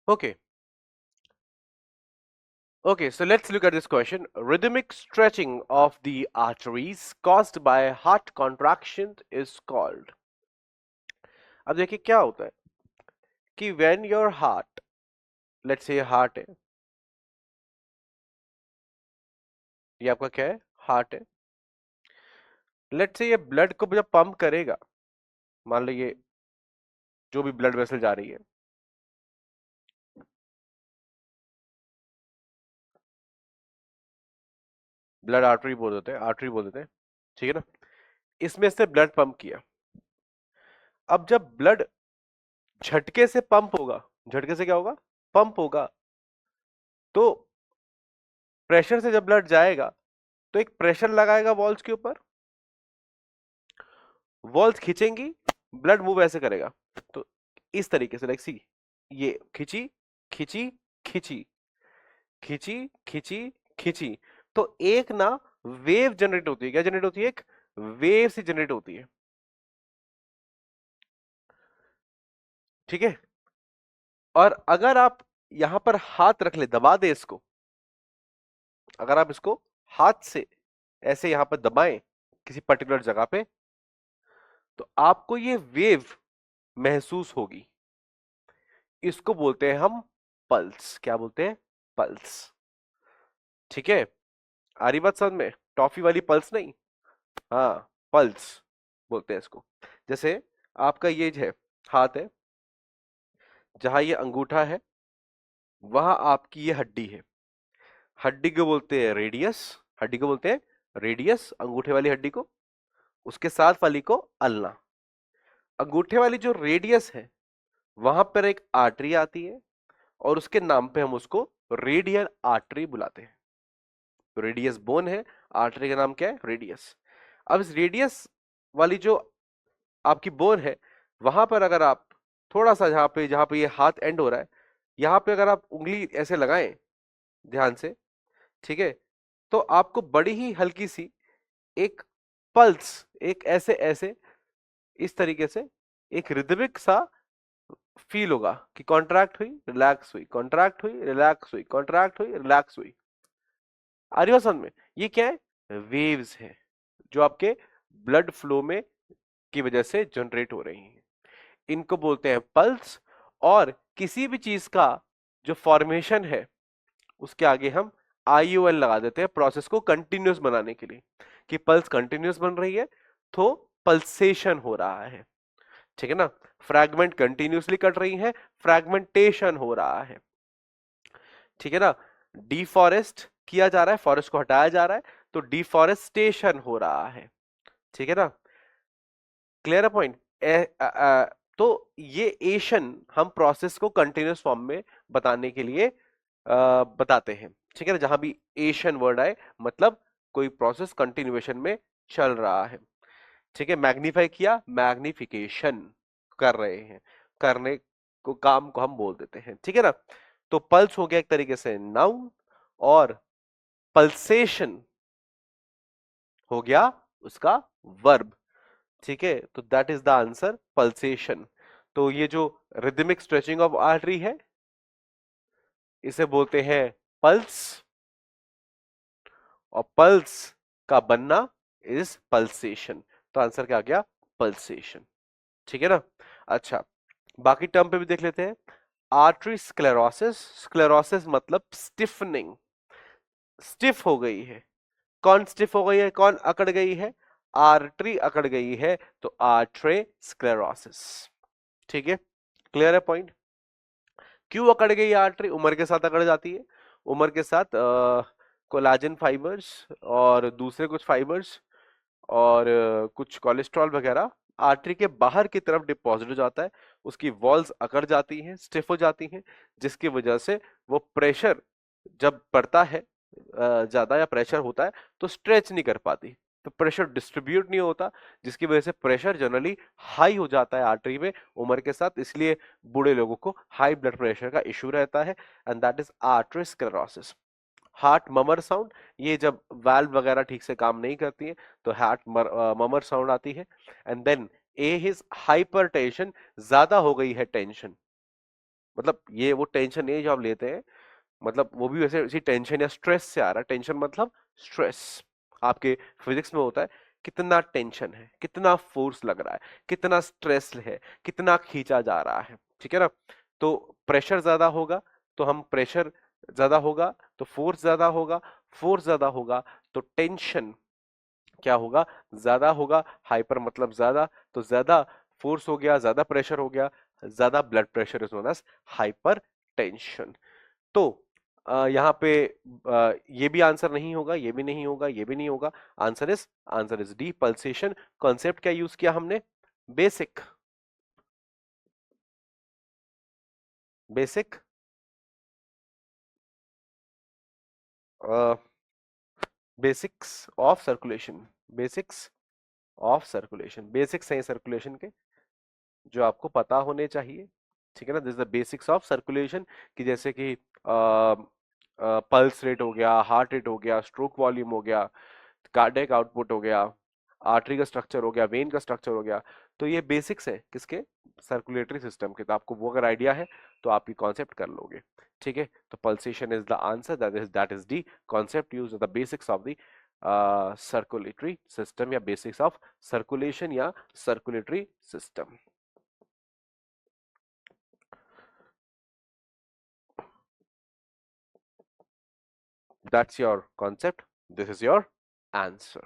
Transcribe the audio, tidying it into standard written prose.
Okay. Okay, so let's look at this question. Rhythmic stretching of the arteries caused by heart contraction is called. अब देखिए क्या होता है कि when your heart, let's say heart है, ये आपका क्या है, हार्ट है, लेट्स से ये ब्लड को जब पंप करेगा, मान लो ये जो भी ब्लड वेसल जा रही है, ब्लड आर्टरी बोल देते हैं, आर्टरी बोल देते हैं, ठीक है ना, इसमें से ब्लड पंप किया। अब जब ब्लड झटके से पंप होगा, झटके से क्या होगा, पंप होगा, तो प्रेशर से जब ब्लड जाएगा तो एक प्रेशर लगाएगा वॉल्स के ऊपर, वॉल्स खींचेंगी, ब्लड मूव ऐसे करेगा, तो इस तरीके से, लाइक सी, ये खींची खींची खींची खींची खींची खींची, तो एक ना वेव जनरेट होती है। क्या जनरेट होती है? एक वेव से जनरेट होती है, ठीक है। और अगर आप यहां पर हाथ रख ले, दबा दे इसको, अगर आप इसको हाथ से ऐसे यहां पर दबाएं किसी पर्टिकुलर जगह पे, तो आपको ये वेव महसूस होगी। इसको बोलते हैं हम पल्स। क्या बोलते हैं? पल्स, ठीक है। आ रही बात समझ में? टॉफी वाली पल्स नहीं, हाँ, पल्स बोलते हैं इसको। जैसे आपका ये जो है हाथ है, जहां ये अंगूठा है वहां आपकी ये हड्डी है, हड्डी को बोलते हैं रेडियस, हड्डी को बोलते हैं रेडियस, अंगूठे वाली हड्डी को, उसके साथ वाली को अल्ना। अंगूठे वाली जो रेडियस है वहां पर एक आर्टरी आती है और उसके नाम पे हम उसको रेडियल आर्टरी बुलाते हैं। तो रेडियस बोन है, आर्टरी का नाम क्या है? रेडियस। अब इस रेडियस वाली जो आपकी बोन है, वहां पर अगर आप थोड़ा सा, जहां पे ये हाथ एंड हो रहा है, यहां पे अगर आप उंगली ऐसे लगाएं ध्यान से, ठीक है, तो आपको बड़ी ही हल्की सी एक पल्स, एक ऐसे ऐसे इस तरीके से एक रिदमिक सा फील होगा कि कॉन्ट्रैक्ट हुई, रिलैक्स हुई, कॉन्ट्रैक्ट हुई, रिलैक्स हुई, कॉन्ट्रैक्ट हुई, रिलैक्स हुई। आ रही बात समझ में? ये क्या है? वेव्स है जो आपके ब्लड फ्लो में की वजह से जनरेट हो रही हैं। इनको बोलते हैं पल्स। और किसी भी चीज का जो फॉर्मेशन है उसके आगे हम IUL लगा देते हैं, प्रोसेस को कंटिन्यूस बनाने के लिए, कि पल्स कंटिन्यूस बन रही है तो पल्सेशन हो रहा है, ठीक है ना। फ्रैगमेंट कंटिन्यूसली कट रही है, फ्रैगमेंटेशन हो रहा है, ठीक है ना। डिफॉरेस्ट किया जा रहा है, फॉरेस्ट को हटाया जा रहा है, तो डिफॉरेस्टेशन हो रहा है, ठीक है ना। क्लियर है पॉइंट? तो ये एशन हम प्रोसेस को कंटिन्यूस फॉर्म में बताने के लिए बताते हैं, ठीक है ना। जहां भी एशन वर्ड आए मतलब कोई प्रोसेस कंटिन्यूएशन में चल रहा है, ठीक है। मैग्नीफाई किया, मैग्निफिकेशन कर रहे हैं, करने को, काम को हम बोल देते हैं, ठीक है ना। तो पल्स हो गया एक तरीके से नाउन, और पल्सेशन हो गया उसका वर्ब, ठीक है। तो that is the answer, pulsation. तो ये जो रिदमिक स्ट्रेचिंग ऑफ आर्टरी है इसे बोलते हैं पल्स, और पल्स का बनना इज पल्सेशन। तो आंसर क्या आ गया? पल्सेशन, ठीक है ना। अच्छा, बाकी टर्म पे भी देख लेते हैं। आर्टरी स्क्लेरोसिस, स्क्लेरोसिस मतलब स्टिफनिंग, स्टिफ हो गई है। कौन स्टिफ हो गई है? कौन अकड़ गई है? आर्टरी अकड़ गई है, तो आर्टरी स्क्लेरोसिस, ठीक है। क्लियर है पॉइंट? क्यों अकड़ गई आर्टरी? उम्र के साथ अकड़ जाती है, उम्र के साथ कोलाजन फाइबर्स और दूसरे कुछ फाइबर्स और कुछ कोलेस्ट्रॉल वगैरह आर्टरी के बाहर की तरफ डिपॉजिट हो जाता है, उसकी वॉल्स अकड़ जाती हैं, स्टिफ हो जाती हैं, जिसकी वजह से वो प्रेशर जब पड़ता है, ज्यादा या प्रेशर होता है, तो स्ट्रेच नहीं कर पाती, तो प्रेशर डिस्ट्रीब्यूट नहीं होता, जिसकी वजह से प्रेशर जनरली हाई हो जाता है आर्टरी में उम्र के साथ। इसलिए बूढ़े लोगों को हाई ब्लड प्रेशर का इश्यू रहता है, and that is arteriosclerosis. Heart murmur sound, ये जब वाल्व वगैरह ठीक से काम नहीं करती है तो हार्ट ममर साउंड आती है। And then a his hypertension, ज्यादा हो गई है टेंशन, मतलब ये वो टेंशन नहीं है जो आप लेते हैं, मतलब वो भी वैसे इसी टेंशन या स्ट्रेस से आ रहा है। टेंशन मतलब स्ट्रेस, आपके फिजिक्स में होता है कितना टेंशन है, कितना फोर्स लग रहा है, कितना स्ट्रेस है, कितना खींचा जा रहा है, ठीक है ना। तो प्रेशर ज्यादा होगा तो हम प्रेशर ज्यादा होगा तो फोर्स ज्यादा होगा, फोर्स ज्यादा होगा तो टेंशन क्या होगा, ज्यादा होगा। हाइपर मतलब ज्यादा, तो ज्यादा फोर्स हो गया, ज्यादा प्रेशर हो गया, ज्यादा blood pressure is known as hypertension. तो यहाँ पे ये भी आंसर नहीं होगा, ये भी नहीं होगा, ये भी नहीं होगा। Answer is D, pulsation. Concept क्या यूज किया हमने, basic, basic basics of circulation, basics of circulation, basics हैं सर्कुलेशन के जो आपको पता होने चाहिए, ठीक है ना। This is the basics of circulation, कि जैसे कि पल्स रेट हो गया, हार्ट रेट हो गया, स्ट्रोक वॉल्यूम हो गया, कार्डियक आउटपुट हो गया, आर्टरी का स्ट्रक्चर हो गया, वेन का स्ट्रक्चर हो गया। तो ये बेसिक्स है किसके, सर्कुलेटरी सिस्टम के। तो आपको वो अगर आइडिया है तो आप ये कॉन्सेप्ट कर लोगे, ठीक है। तो pulsation is the answer, that is D concept use the basics of the circulatory system, या बेसिक्स ऑफ सर्कुलेशन या circulatory system. That's your concept. This is your answer.